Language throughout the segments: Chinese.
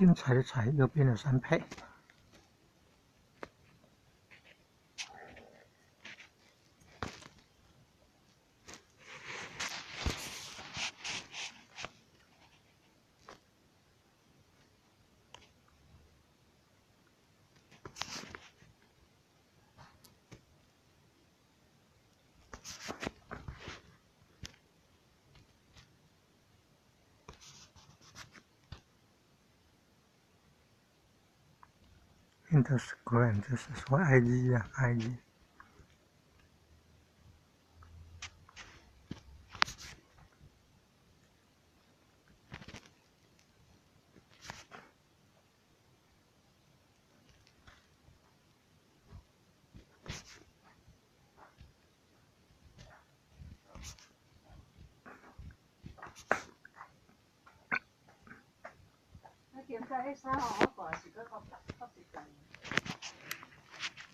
精彩的彩，右边的3配。Instagram 就是说 IG 啊 ，IG。点解迄衫吼，我挂是搁搁一件，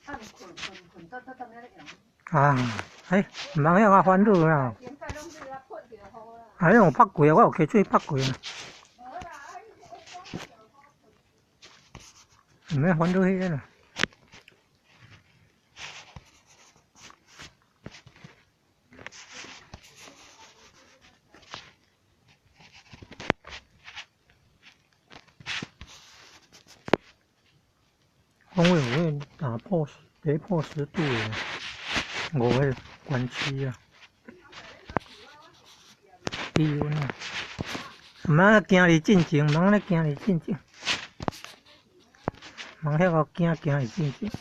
啊，困倒当咧用。啊，哎，唔通遐我烦恼啦。点解拢是来喷就好啦。啊，迄有拍过啊，我有摕水拍过啊。唔免烦恼迄个啦。风位会打破跌破10度诶，5个关区啊，低温啊，唔通行离进前，唔通咧行离进前，唔通遐个行离进前。